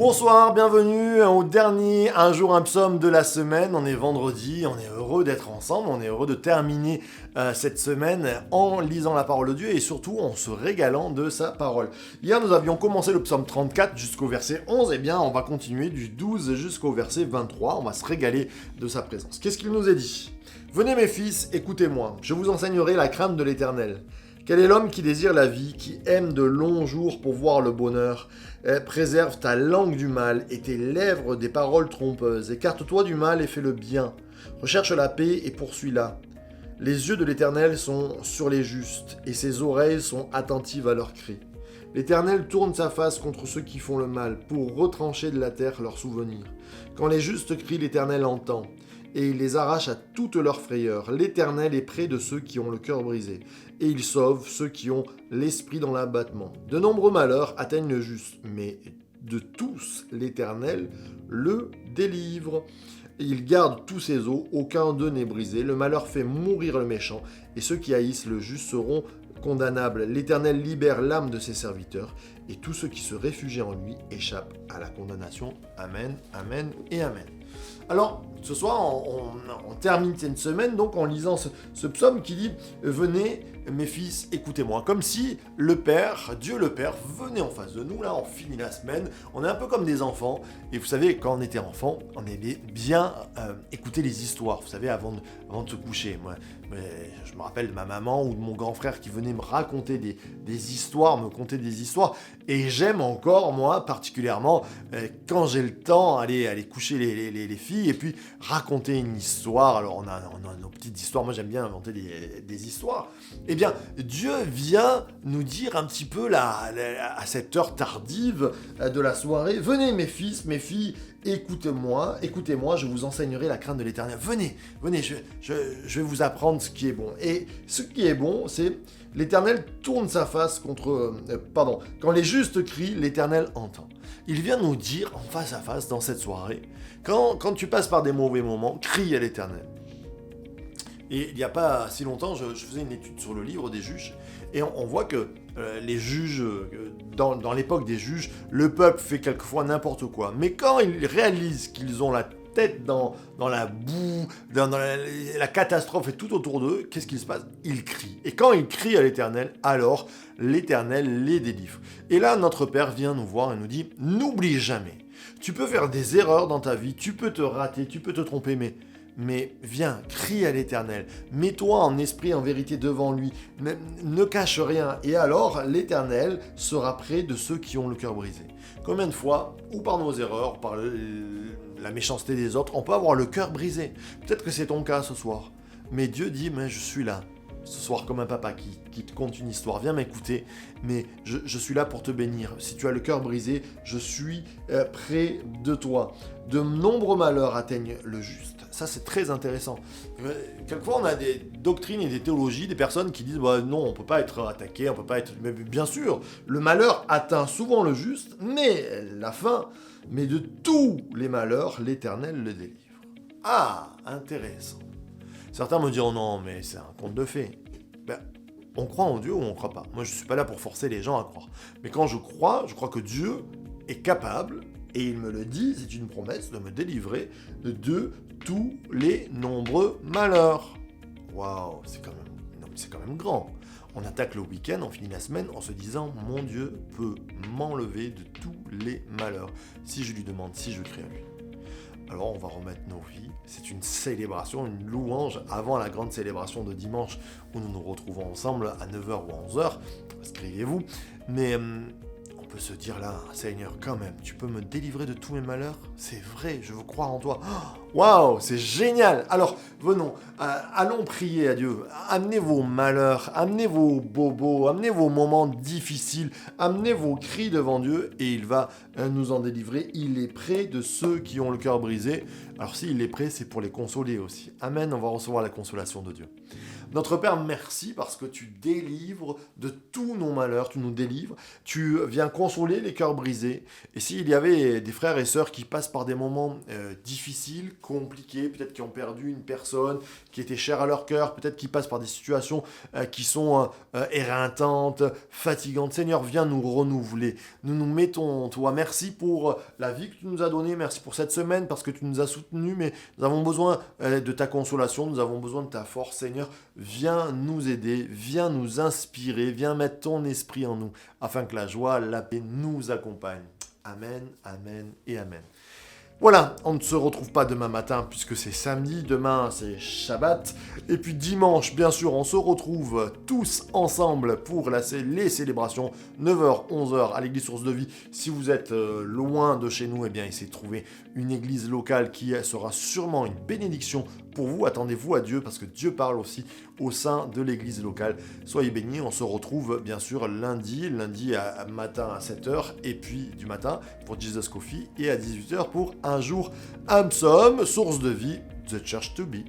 Bonsoir, bienvenue au dernier Un jour un psaume de la semaine. On est vendredi, on est heureux d'être ensemble, on est heureux de terminer cette semaine en lisant la parole de Dieu et surtout en se régalant de sa parole. Hier nous avions commencé le psaume 34 jusqu'au verset 11, et bien on va continuer du 12 jusqu'au verset 23, on va se régaler de sa présence. Qu'est-ce qu'il nous est dit ? Venez mes fils, écoutez-moi, je vous enseignerai la crainte de l'Éternel. Quel est l'homme qui désire la vie, qui aime de longs jours pour voir le bonheur ? Préserve ta langue du mal et tes lèvres des paroles trompeuses. Écarte-toi du mal et fais le bien. Recherche la paix et poursuis-la. Les yeux de l'Éternel sont sur les justes et ses oreilles sont attentives à leurs cris. L'Éternel tourne sa face contre ceux qui font le mal pour retrancher de la terre leurs souvenirs. Quand les justes crient, l'Éternel entend et il les arrache à toute leur frayeur. L'Éternel est près de ceux qui ont le cœur brisé, et il sauve ceux qui ont l'esprit dans l'abattement. De nombreux malheurs atteignent le juste, mais de tous l'Éternel le délivre. Il garde tous ses os, aucun d'eux n'est brisé. Le malheur fait mourir le méchant, et ceux qui haïssent le juste seront condamnables. L'Éternel libère l'âme de ses serviteurs, et tous ceux qui se réfugient en lui échappent à la condamnation. Amen, amen et amen. Alors, ce soir, on termine cette semaine donc en lisant ce psaume qui dit « Venez, mes fils, écoutez-moi ». Comme si le Père, Dieu le Père, venait en face de nous. Là, on finit la semaine, on est un peu comme des enfants. Et vous savez, quand on était enfant, on aimait bien écouter les histoires, vous savez, avant de se coucher. Moi, je me rappelle de ma maman ou de mon grand frère qui venait me raconter des histoires, me conter des histoires. Et j'aime encore, moi, particulièrement, quand j'ai le temps, aller coucher les filles et puis raconter une histoire. Alors, on a nos petites histoires. Moi, j'aime bien inventer des histoires. Eh bien, Dieu vient nous dire un petit peu, à cette heure tardive de la soirée, « Venez, mes fils, mes filles, écoutez-moi, je vous enseignerai la crainte de l'Éternel. Venez, je vais vous apprendre ce qui est bon. » Et ce qui est bon, c'est l'Éternel tourne sa face contre... Quand les justes crient, l'Éternel entend. Il vient nous dire en face à face dans cette soirée, quand tu passes par des mauvais moments, crie à l'Éternel. Et il n'y a pas si longtemps, je faisais une étude sur le livre des juges, et on voit que les juges, dans l'époque des juges, le peuple fait quelquefois n'importe quoi. Mais quand ils réalisent qu'ils ont la tête dans la boue, dans la catastrophe et tout autour d'eux, qu'est-ce qui se passe ? Ils crient. Et quand ils crient à l'Éternel, alors l'Éternel les délivre. Et là, notre Père vient nous voir et nous dit, n'oublie jamais. Tu peux faire des erreurs dans ta vie, tu peux te rater, tu peux te tromper, mais viens, crie à l'Éternel, mets-toi en esprit, en vérité devant lui, ne cache rien, et alors l'Éternel sera près de ceux qui ont le cœur brisé. Combien de fois, ou par nos erreurs, par la méchanceté des autres, on peut avoir le cœur brisé. Peut-être que c'est ton cas ce soir, mais Dieu dit, mais je suis là. Ce soir, comme un papa qui te conte une histoire, viens m'écouter, mais je suis là pour te bénir. Si tu as le cœur brisé, je suis près de toi. De nombreux malheurs atteignent le juste. Ça, c'est très intéressant. Quelquefois, on a des doctrines et des théologies, des personnes qui disent bah, non, on ne peut pas être attaqué, on peut pas être... Mais bien sûr, le malheur atteint souvent le juste, mais la fin, mais de tous les malheurs, l'Éternel le délivre. Ah, intéressant. Certains me diront non, mais c'est un conte de fées. Ben, on croit en Dieu ou on ne croit pas. Moi, je ne suis pas là pour forcer les gens à croire. Mais quand je crois que Dieu est capable, et il me le dit, c'est une promesse de me délivrer de tous les nombreux malheurs. Waouh, c'est quand même grand. On attaque le week-end, on finit la semaine en se disant « Mon Dieu peut m'enlever de tous les malheurs si je lui demande, si je crie à lui. » Alors on va remettre nos vies, c'est une célébration, une louange avant la grande célébration de dimanche où nous nous retrouvons ensemble à 9h ou 11h, inscrivez-vous, mais on peut se dire là, Seigneur, quand même, tu peux me délivrer de tous mes malheurs ? C'est vrai, je veux croire en toi. Waouh, c'est génial. Alors, venons, allons prier à Dieu. Amenez vos malheurs, amenez vos bobos, amenez vos moments difficiles, amenez vos cris devant Dieu et il va nous en délivrer. Il est près de ceux qui ont le cœur brisé. Alors, s'il est prêt, c'est pour les consoler aussi. Amen, on va recevoir la consolation de Dieu. Notre Père, merci parce que tu délivres de tous nos malheurs, tu nous délivres, tu viens consoler les cœurs brisés. Et s'il y avait des frères et sœurs qui passent par des moments difficiles, compliqués, peut-être qui ont perdu une personne qui était chère à leur cœur, peut-être qui passent par des situations qui sont éreintantes, fatigantes, Seigneur, viens nous renouveler. Nous nous mettons en toi. Merci pour la vie que tu nous as donnée, merci pour cette semaine parce que tu nous as soutenus, mais nous avons besoin de ta consolation, nous avons besoin de ta force, Seigneur. Viens nous aider, viens nous inspirer, viens mettre ton esprit en nous, afin que la joie, la paix nous accompagnent. Amen, amen et amen. Voilà, on ne se retrouve pas demain matin puisque c'est samedi, demain c'est Shabbat. Et puis dimanche, bien sûr, on se retrouve tous ensemble pour les célébrations 9h, 11h à l'église Source de Vie. Si vous êtes loin de chez nous, eh bien essayez de trouver une église locale qui sera sûrement une bénédiction pour vous. Attendez-vous à Dieu parce que Dieu parle aussi au sein de l'église locale. Soyez bénis, on se retrouve bien sûr lundi matin à 7h et puis du matin pour Jesus Coffee et à 18h pour un jour un psaume, Source de Vie, The Church to Be.